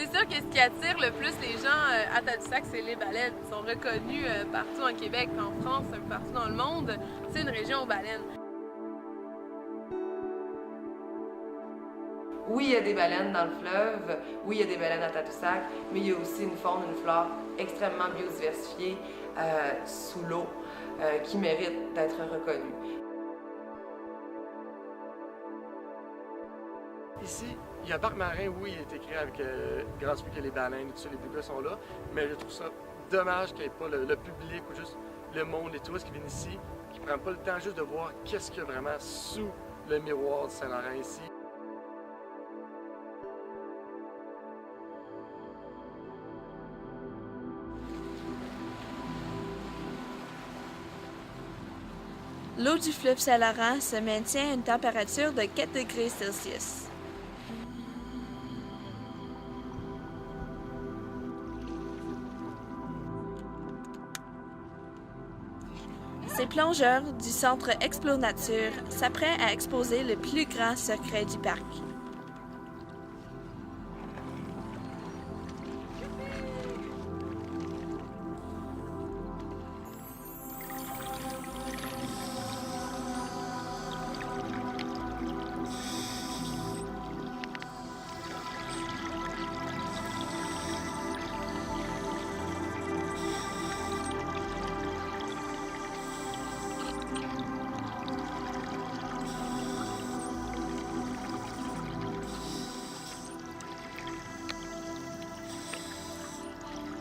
C'est sûr que ce qui attire le plus les gens à Tadoussac, c'est les baleines. Ils sont reconnus partout en Québec, en France, un peu partout dans le monde. C'est une région aux baleines. Oui, il y a des baleines dans le fleuve, oui, il y a des baleines à Tadoussac, mais il y a aussi une faune, une flore extrêmement biodiversifiée sous l'eau qui mérite d'être reconnue. Ici, il y a un parc marin, oui, il a été créé avec grâce à que les baleines et tout ça, les blues sont là, mais je trouve ça dommage qu'il n'y ait pas le public ou juste le monde, les touristes qui viennent ici, qui ne prennent pas le temps juste de voir qu'est-ce qu'il y a vraiment sous le miroir du Saint-Laurent ici. L'eau du fleuve Saint-Laurent se maintient à une température de 4 degrés Celsius. Ces plongeurs du centre Explonature s'apprêtent à exposer le plus grand secret du parc.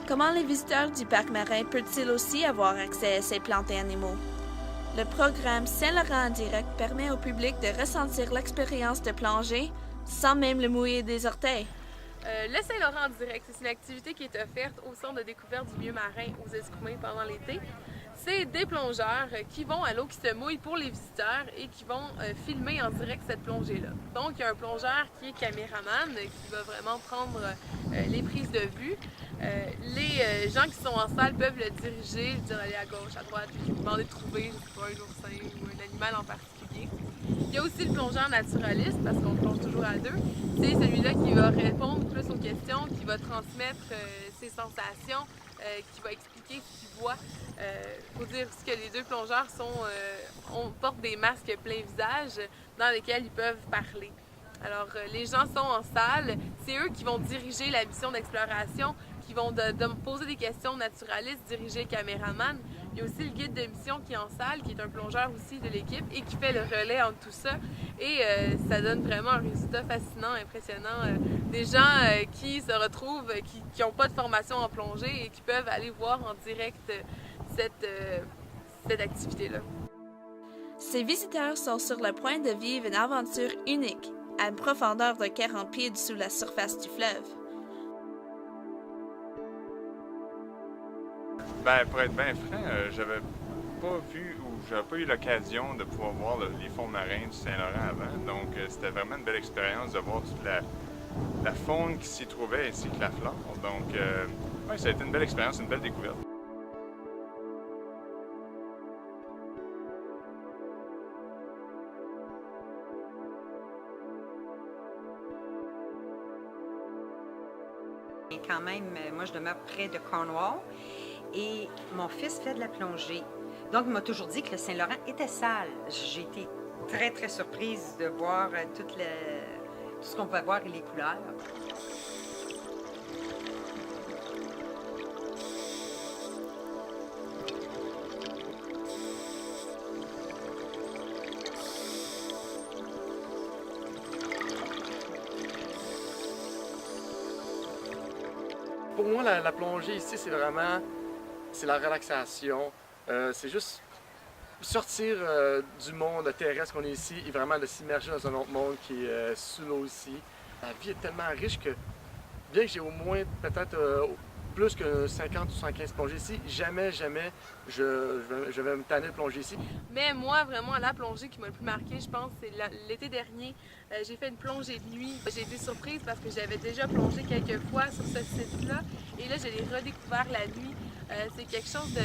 Comment les visiteurs du parc marin peuvent-ils aussi avoir accès à ces plantes et animaux? Le programme Saint-Laurent en direct permet au public de ressentir l'expérience de plongée sans même le mouiller des orteils. Le Saint-Laurent en direct, c'est une activité qui est offerte au Centre de découverte du milieu marin aux Escoumins pendant l'été. C'est des plongeurs qui vont à l'eau, qui se mouillent pour les visiteurs et qui vont filmer en direct cette plongée-là. Donc, il y a un plongeur qui est caméraman, qui va vraiment prendre les prises de vue. Les gens qui sont en salle peuvent le diriger, dire aller à gauche, à droite, puis demander de trouver, je sais pas, un oursin ou un animal en particulier. Il y a aussi le plongeur naturaliste, parce qu'on plonge toujours à deux. C'est celui-là qui va répondre plus aux questions, qui va transmettre ses sensations, qui va expliquer ce qu'il voit. Il faut dire aussi que les deux plongeurs portent des masques plein visage dans lesquels ils peuvent parler. Alors, les gens sont en salle, c'est eux qui vont diriger la mission d'exploration, qui vont poser des questions naturalistes, diriger le caméraman. Il y a aussi le guide de mission qui est en salle, qui est un plongeur aussi de l'équipe et qui fait le relais entre tout ça. Et ça donne vraiment un résultat fascinant, impressionnant. Des gens qui se retrouvent, qui n'ont pas de formation en plongée et qui peuvent aller voir en direct cette activité-là. Ces visiteurs sont sur le point de vivre une aventure unique, à une profondeur de 40 pieds sous la surface du fleuve. Ben, pour être bien franc, j'avais pas vu ou j'avais pas eu l'occasion de pouvoir voir les fonds marins du Saint-Laurent avant. Donc, c'était vraiment une belle expérience de voir toute la faune qui s'y trouvait ainsi que la flore. Donc, ouais, ça a été une belle expérience, une belle découverte. Et quand même, moi, je demeure près de Cornwall et mon fils fait de la plongée. Donc, il m'a toujours dit que le Saint-Laurent était sale. J'ai été très, très surprise de voir tout ce qu'on peut voir et les couleurs. Pour moi, la plongée ici, c'est la relaxation. C'est juste sortir du monde terrestre qu'on est ici et vraiment de s'immerger dans un autre monde qui est sous l'eau aussi. La vie est tellement riche que, bien que j'ai au moins peut-être plus que 50 ou 115 plongées ici, jamais je vais me tanner de plonger ici. Mais moi, vraiment, la plongée qui m'a le plus marqué, je pense, c'est l'été dernier. J'ai fait une plongée de nuit. J'ai été surprise parce que j'avais déjà plongé quelques fois sur ce site-là. Et là, je l'ai redécouvert la nuit. C'est quelque chose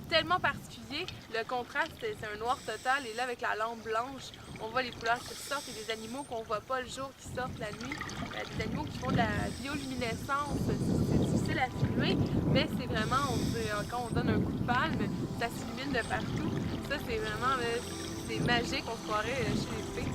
tellement particulier. Le contraste, c'est un noir total. Et là, avec la lampe blanche, on voit les couleurs qui ressortent et des animaux qu'on voit pas le jour qui sortent la nuit. Des animaux qui font de la bioluminescence. C'est difficile à filmer, mais c'est vraiment, quand on donne un coup de palme, ça s'illumine de partout. Ça, c'est vraiment, c'est magique. On se croirait chez les fées.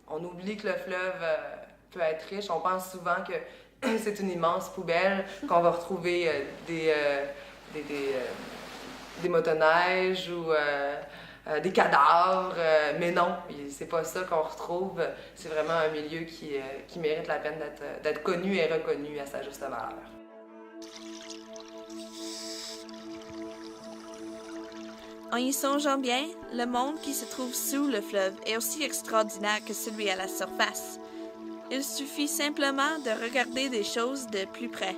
On oublie que le fleuve peut être riche. On pense souvent que c'est une immense poubelle, qu'on va retrouver des motoneiges ou des cadavres. Mais non, c'est pas ça qu'on retrouve. C'est vraiment un milieu qui mérite la peine d'être connu et reconnu à sa juste valeur. En y songeant bien, le monde qui se trouve sous le fleuve est aussi extraordinaire que celui à la surface. Il suffit simplement de regarder des choses de plus près.